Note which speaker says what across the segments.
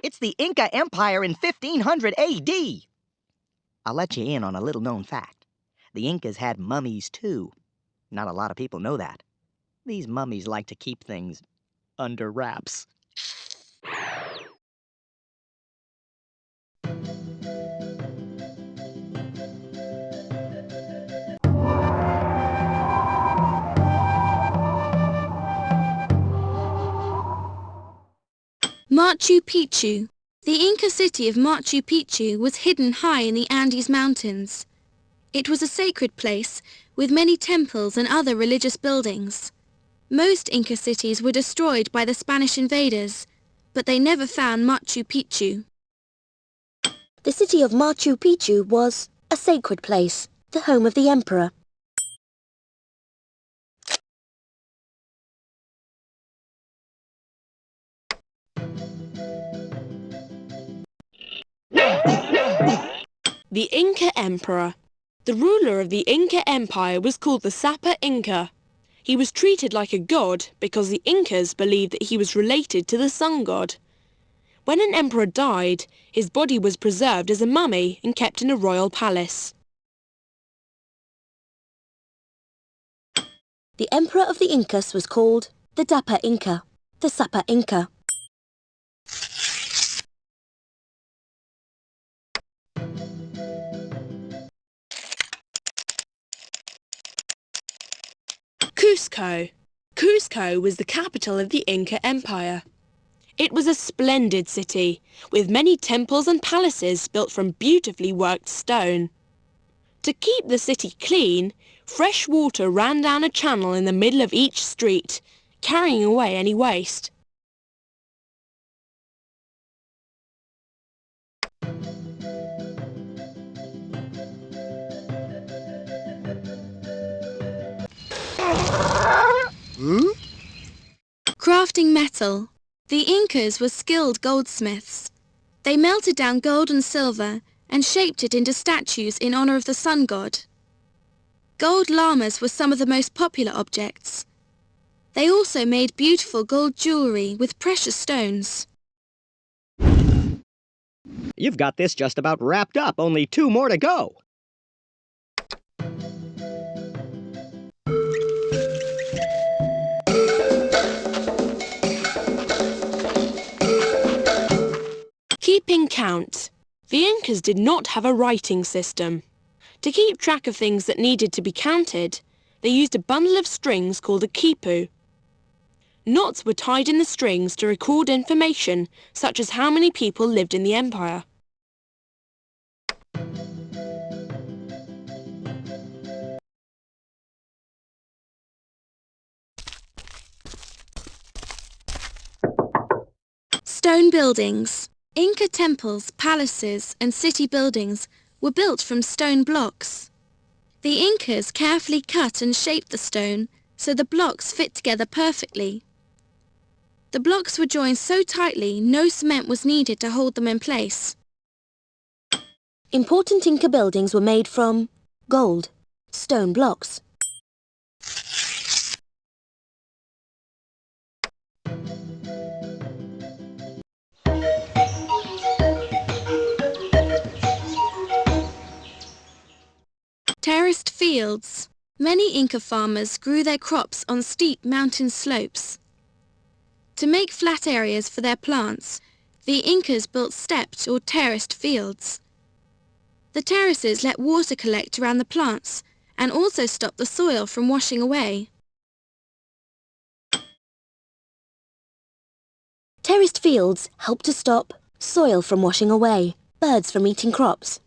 Speaker 1: It's the Inca Empire in 1500 A.D. I'll let you in on a little-known fact. The Incas had mummies, too. Not a lot of people know that. These mummies like to keep things under wraps.
Speaker 2: Machu Picchu. The Inca city of Machu Picchu was hidden high in the Andes Mountains. It was a sacred place with many temples and other religious buildings. Most Inca cities were destroyed by the Spanish invaders, but they never found Machu Picchu.
Speaker 3: The city of Machu Picchu was a sacred place, the home of the emperor.
Speaker 4: The Inca Emperor. The ruler of the Inca Empire was called the Sapa Inca. He was treated like a god because the Incas believed that he was related to the sun god. When an emperor died, his body was preserved as a mummy and kept in a royal palace.
Speaker 3: The emperor of the Incas was called the Dapper Inca, the Sapa Inca.
Speaker 4: Cusco. Cusco was the capital of the Inca Empire. It was a splendid city, with many temples and palaces built from beautifully worked stone. To keep the city clean, fresh water ran down a channel in the middle of each street, carrying away any waste.
Speaker 2: Crafting metal. The Incas were skilled goldsmiths. They melted down gold and silver and shaped it into statues in honor of the sun god. Gold llamas were some of the most popular objects. They also made beautiful gold jewelry with precious stones.
Speaker 1: You've got this just about wrapped up, only 2 more to go.
Speaker 4: Keeping count. The Incas did not have a writing system. To keep track of things that needed to be counted, they used a bundle of strings called a quipu. Knots were tied in the strings to record information such as how many people lived in the empire.
Speaker 2: Stone buildings. Inca temples, palaces and city buildings were built from stone blocks. The Incas carefully cut and shaped the stone so the blocks fit together perfectly. The blocks were joined so tightly no cement was needed to hold them in place.
Speaker 3: Important Inca buildings were made from gold, stone blocks.
Speaker 2: Terraced fields. Many Inca farmers grew their crops on steep mountain slopes. To make flat areas for their plants, the Incas built stepped or terraced fields. The terraces let water collect around the plants and also stop the soil from washing away.
Speaker 3: Terraced fields help to stop soil from washing away, birds from eating crops.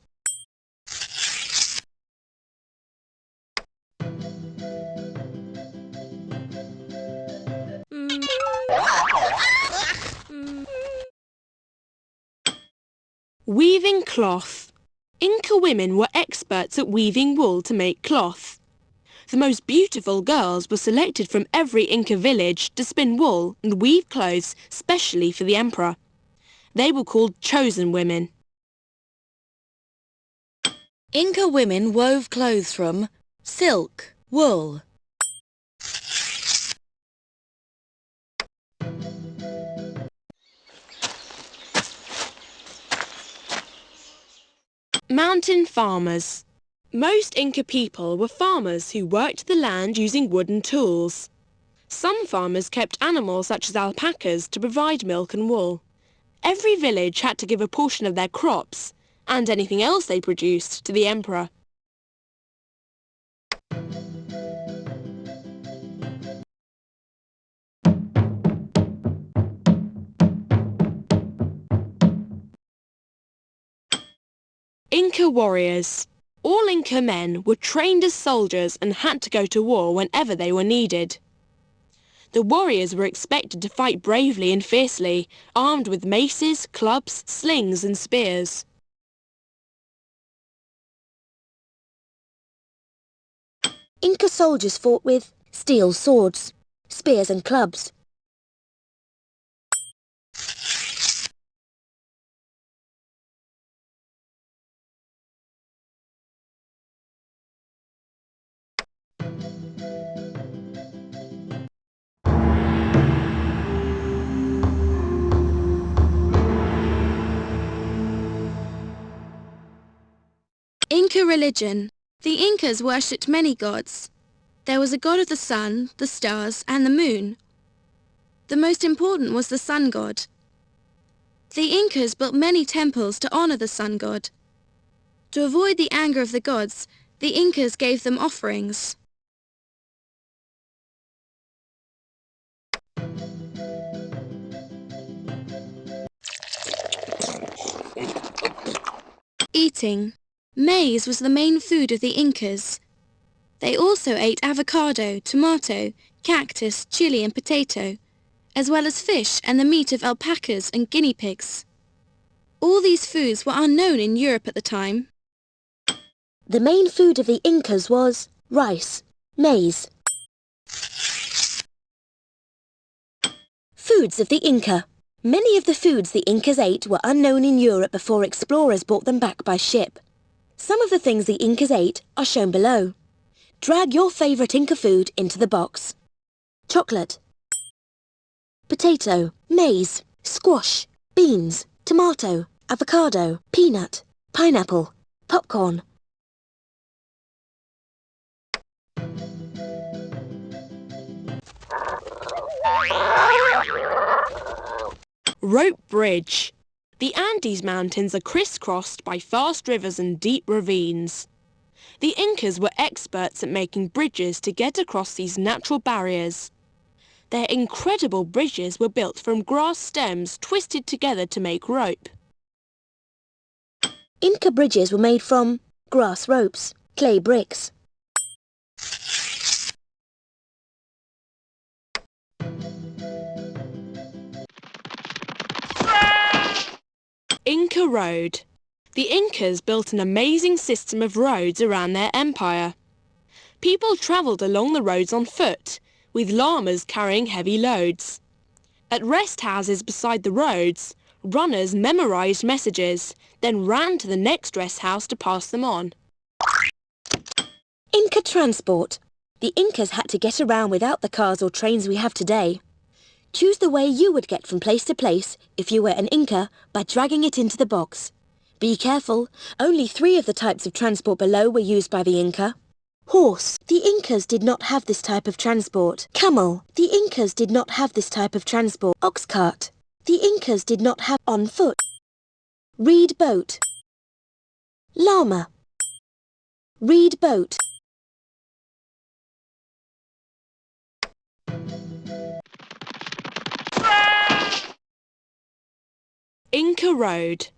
Speaker 4: Weaving cloth. Inca women were experts at weaving wool to make cloth. The most beautiful girls were selected from every Inca village to spin wool and weave clothes specially for the emperor. They were called chosen women.
Speaker 5: Inca women wove clothes from silk, wool.
Speaker 4: Mountain farmers. Most Inca people were farmers who worked the land using wooden tools. Some farmers kept animals such as alpacas to provide milk and wool. Every village had to give a portion of their crops, and anything else they produced, to the emperor. Inca warriors. All Inca men were trained as soldiers and had to go to war whenever they were needed. The warriors were expected to fight bravely and fiercely, armed with maces, clubs, slings and spears.
Speaker 3: Inca soldiers fought with steel swords, spears and clubs.
Speaker 2: Inca religion. The Incas worshipped many gods. There was a god of the sun, the stars, and the moon. The most important was the sun god. The Incas built many temples to honor the sun god. To avoid the anger of the gods, the Incas gave them offerings. Eating. Maize was the main food of the Incas. They also ate avocado, tomato, cactus, chili and potato, as well as fish and the meat of alpacas and guinea pigs. All these foods were unknown in Europe at the time.
Speaker 3: The main food of the Incas was rice, maize. Foods of the Inca. Many of the foods the Incas ate were unknown in Europe before explorers brought them back by ship. Some of the things the Incas ate are shown below. Drag your favourite Inca food into the box. Chocolate, potato, maize, squash, beans, tomato, avocado, peanut, pineapple, popcorn.
Speaker 4: Rope bridge. The Andes Mountains are crisscrossed by fast rivers and deep ravines. The Incas were experts at making bridges to get across these natural barriers. Their incredible bridges were built from grass stems twisted together to make rope.
Speaker 3: Inca bridges were made from grass ropes, clay bricks.
Speaker 4: Inca Road. The Incas built an amazing system of roads around their empire. People travelled along the roads on foot, with llamas carrying heavy loads. At rest houses beside the roads, runners memorised messages, then ran to the next rest house to pass them on.
Speaker 3: Inca transport. The Incas had to get around without the cars or trains we have today. Choose the way you would get from place to place if you were an Inca by dragging it into the box. Be careful, only 3 of the types of transport below were used by the Inca. Horse. The Incas did not have this type of transport. Camel. The Incas did not have this type of transport. Ox cart. The Incas did not have on foot. Reed boat. Llama. Reed boat.
Speaker 4: Inca Road.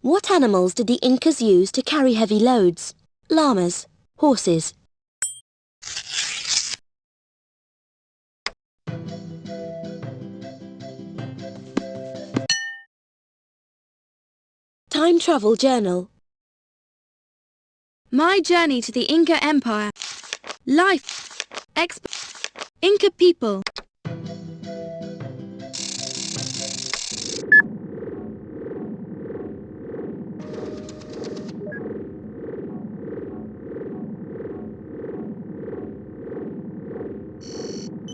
Speaker 3: What animals did the Incas use to carry heavy loads? Llamas, horses. Time Travel Journal.
Speaker 2: My journey to the Inca Empire. Life. Inca people.